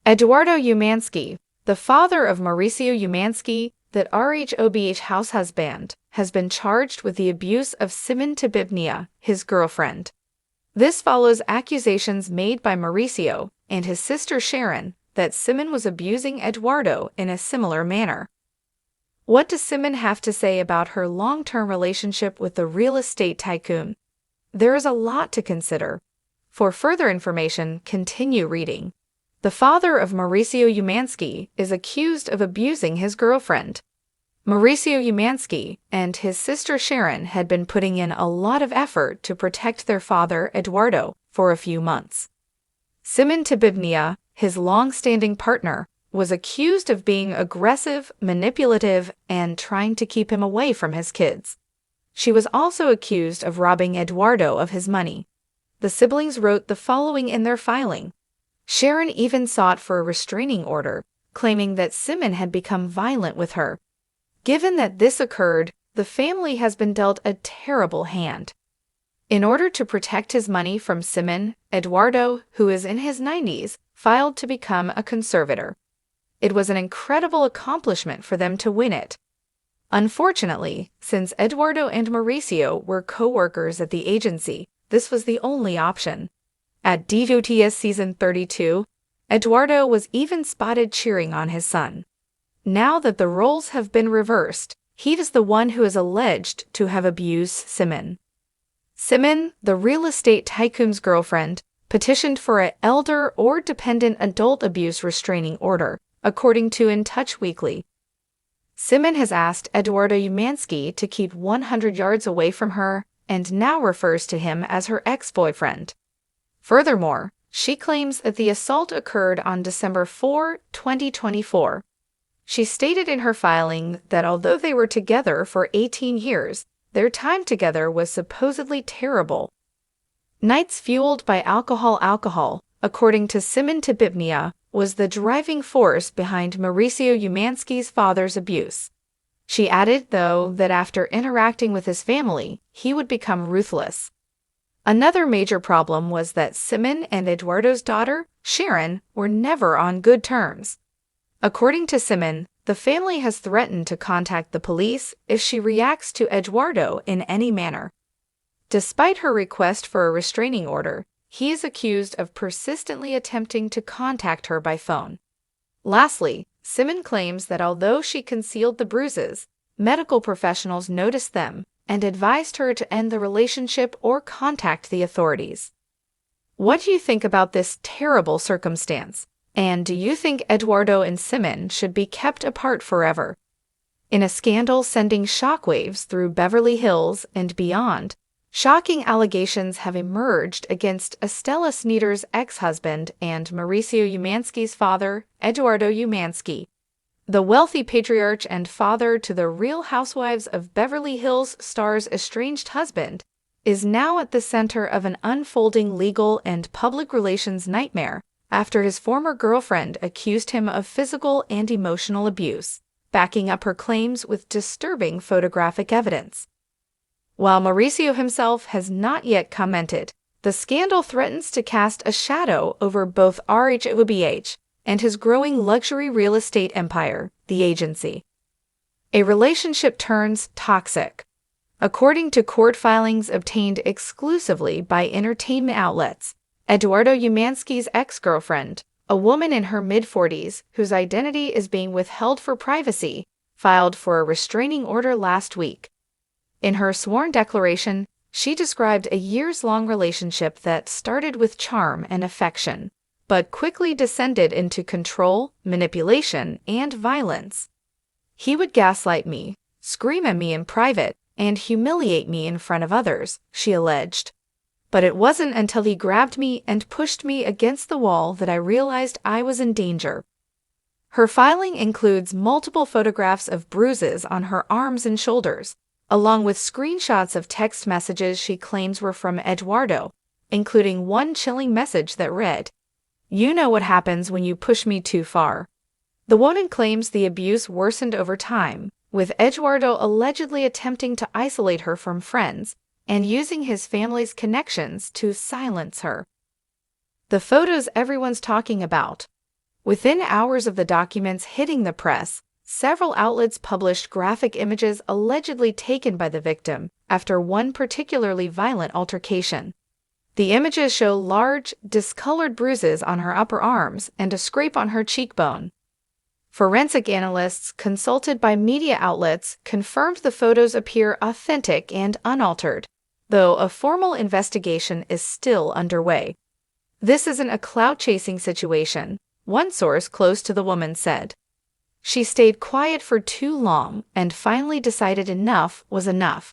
Eduardo Umansky, the father of Mauricio Umansky, that Rhobh house husband, has been charged with the abuse of Simon Tabibnia, his girlfriend. This follows accusations made by Mauricio and his sister Sharon that Simon was abusing Eduardo in a similar manner. What does Simon have to say about her long-term relationship with the real estate tycoon? There is a lot to consider. For further information, continue reading. The father of Mauricio Umansky is accused of abusing his girlfriend. Mauricio Umansky and his sister Sharon had been putting in a lot of effort to protect their father, Eduardo, for a few months. Simon Tabibnia, his long-standing partner, was accused of being aggressive, manipulative, and trying to keep him away from his kids. She was also accused of robbing Eduardo of his money. The siblings wrote the following in their filing. Sharon even sought for a restraining order, claiming that Simon had become violent with her. Given that this occurred, the family has been dealt a terrible hand. In order to protect his money from Simon, Eduardo, who is in his 90s, filed to become a conservator. It was an incredible accomplishment for them to win it. Unfortunately, since Eduardo and Mauricio were co-workers at the agency, this was the only option. At DVOTS Season 32, Eduardo was even spotted cheering on his son. Now that the roles have been reversed, he is the one who is alleged to have abused Simon. Simon, the real estate tycoon's girlfriend, petitioned for an elder or dependent adult abuse restraining order, according to In Touch Weekly. Simon has asked Eduardo Umansky to keep 100 yards away from her and now refers to him as her ex-boyfriend. Furthermore, she claims that the assault occurred on December 4, 2024. She stated in her filing that although they were together for 18 years, their time together was supposedly terrible. Nights fueled by alcohol, according to Simon Tabibnia, was the driving force behind Mauricio Umansky's father's abuse. She added, though, that after interacting with his family, he would become ruthless. Another major problem was that Simon and Eduardo's daughter, Sharon, were never on good terms. According to Simon, the family has threatened to contact the police if she reacts to Eduardo in any manner. Despite her request for a restraining order, he is accused of persistently attempting to contact her by phone. Lastly, Simon claims that although she concealed the bruises, medical professionals noticed them and advised her to end the relationship or contact the authorities. What do you think about this terrible circumstance? And do you think Eduardo and Simon should be kept apart forever? In a scandal sending shockwaves through Beverly Hills and beyond, shocking allegations have emerged against Estella Sneeder's ex-husband and Mauricio Umansky's father, Eduardo Umansky. The wealthy patriarch and father to the Real Housewives of Beverly Hills star's estranged husband is now at the center of an unfolding legal and public relations nightmare after his former girlfriend accused him of physical and emotional abuse, backing up her claims with disturbing photographic evidence. While Mauricio himself has not yet commented, the scandal threatens to cast a shadow over both Rhobh and his growing luxury real estate empire, the agency. A relationship turns toxic. According to court filings obtained exclusively by entertainment outlets, Eduardo Umansky's ex-girlfriend, a woman in her mid-40s whose identity is being withheld for privacy, filed for a restraining order last week. In her sworn declaration, she described a years-long relationship that started with charm and affection, but quickly descended into control, manipulation, and violence. He would gaslight me, scream at me in private, and humiliate me in front of others, she alleged. But it wasn't until he grabbed me and pushed me against the wall that I realized I was in danger. Her filing includes multiple photographs of bruises on her arms and shoulders, along with screenshots of text messages she claims were from Eduardo, including one chilling message that read, "You know what happens when you push me too far." The woman claims the abuse worsened over time, with Eduardo allegedly attempting to isolate her from friends and using his family's connections to silence her. The photos everyone's talking about. Within hours of the documents hitting the press, several outlets published graphic images allegedly taken by the victim after one particularly violent altercation. The images show large, discolored bruises on her upper arms and a scrape on her cheekbone. Forensic analysts consulted by media outlets confirmed the photos appear authentic and unaltered, though a formal investigation is still underway. This isn't a clout-chasing situation, one source close to the woman said. She stayed quiet for too long and finally decided enough was enough.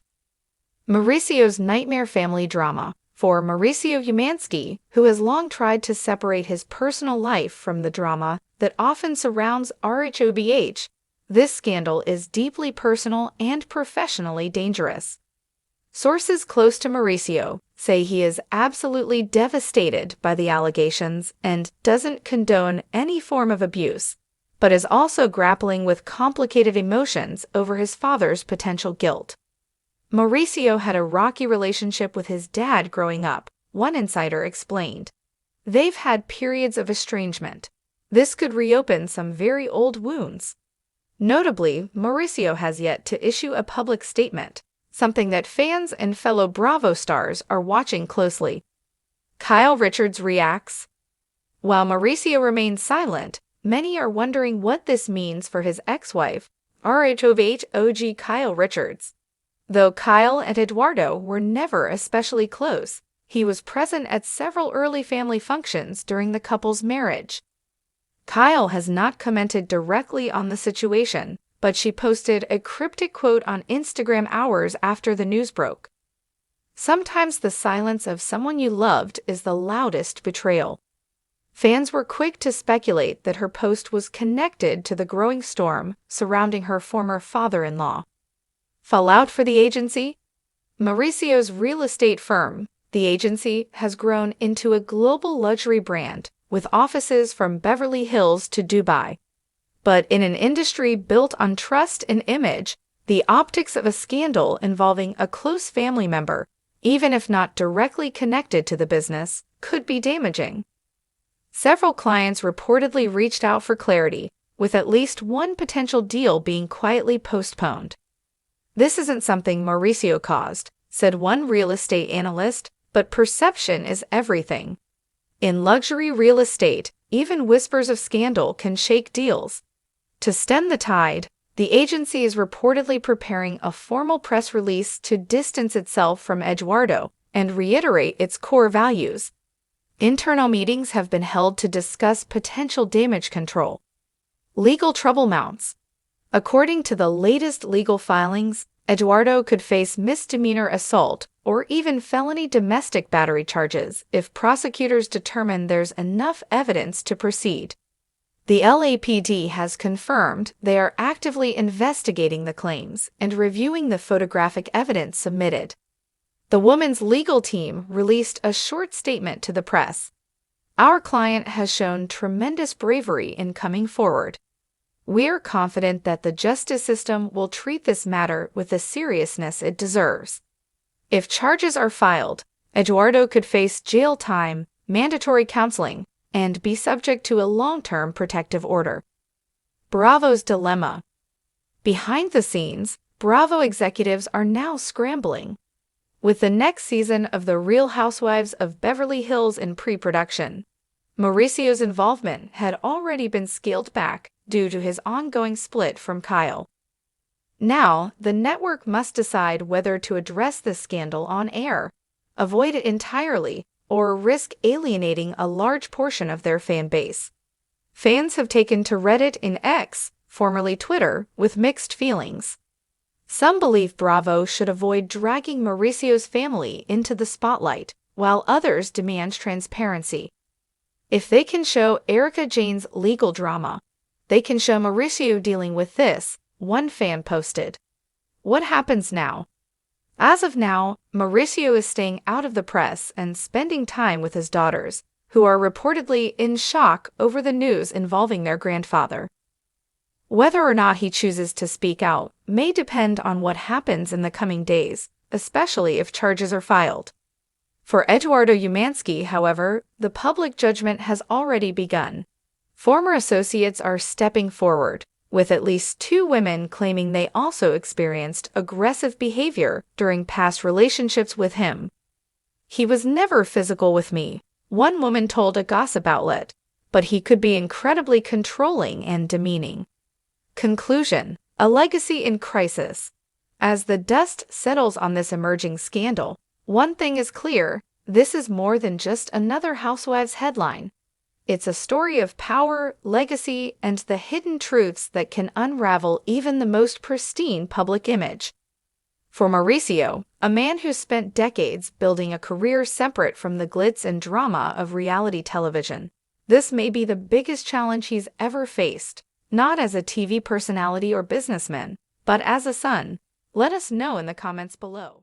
Mauricio's nightmare family drama. For Mauricio Umansky, who has long tried to separate his personal life from the drama that often surrounds Rhobh, this scandal is deeply personal and professionally dangerous. Sources close to Mauricio say he is absolutely devastated by the allegations and doesn't condone any form of abuse, but is also grappling with complicated emotions over his father's potential guilt. Mauricio had a rocky relationship with his dad growing up, one insider explained. They've had periods of estrangement. This could reopen some very old wounds. Notably, Mauricio has yet to issue a public statement, something that fans and fellow Bravo stars are watching closely. Kyle Richards reacts. While Mauricio remains silent, many are wondering what this means for his ex-wife, Rhobh OG Kyle Richards. Though Kyle and Eduardo were never especially close, he was present at several early family functions during the couple's marriage. Kyle has not commented directly on the situation, but she posted a cryptic quote on Instagram hours after the news broke. Sometimes the silence of someone you loved is the loudest betrayal. Fans were quick to speculate that her post was connected to the growing storm surrounding her former father-in-law. Fallout for the agency? Mauricio's real estate firm, the agency, has grown into a global luxury brand with offices from Beverly Hills to Dubai. But in an industry built on trust and image, the optics of a scandal involving a close family member, even if not directly connected to the business, could be damaging. Several clients reportedly reached out for clarity, with at least one potential deal being quietly postponed. This isn't something Mauricio caused, said one real estate analyst, but perception is everything. In luxury real estate, even whispers of scandal can shake deals. To stem the tide, the agency is reportedly preparing a formal press release to distance itself from Eduardo and reiterate its core values. Internal meetings have been held to discuss potential damage control. Legal trouble mounts. According to the latest legal filings, Eduardo could face misdemeanor assault or even felony domestic battery charges if prosecutors determine there's enough evidence to proceed. The LAPD has confirmed they are actively investigating the claims and reviewing the photographic evidence submitted. The woman's legal team released a short statement to the press. Our client has shown tremendous bravery in coming forward. We're confident that the justice system will treat this matter with the seriousness it deserves. If charges are filed, Eduardo could face jail time, mandatory counseling, and be subject to a long-term protective order. Bravo's dilemma. Behind the scenes, Bravo executives are now scrambling. With the next season of The Real Housewives of Beverly Hills in pre-production, Mauricio's involvement had already been scaled back due to his ongoing split from Kyle. Now, the network must decide whether to address this scandal on air, avoid it entirely, or risk alienating a large portion of their fan base. Fans have taken to Reddit and X, formerly Twitter, with mixed feelings. Some believe Bravo should avoid dragging Mauricio's family into the spotlight, while others demand transparency. If they can show Erika Jayne's legal drama, they can show Mauricio dealing with this, one fan posted. What happens now? As of now, Mauricio is staying out of the press and spending time with his daughters, who are reportedly in shock over the news involving their grandfather. Whether or not he chooses to speak out may depend on what happens in the coming days, especially if charges are filed. For Eduardo Umansky, however, the public judgment has already begun. Former associates are stepping forward, with at least 2 women claiming they also experienced aggressive behavior during past relationships with him. "He was never physical with me," one woman told a gossip outlet, "but he could be incredibly controlling and demeaning." Conclusion: a legacy in crisis. As the dust settles on this emerging scandal, one thing is clear: this is more than just another Housewives headline. It's a story of power, legacy, and the hidden truths that can unravel even the most pristine public image. For Mauricio, a man who spent decades building a career separate from the glitz and drama of reality television, this may be the biggest challenge he's ever faced, not as a TV personality or businessman, but as a son. Let us know in the comments below.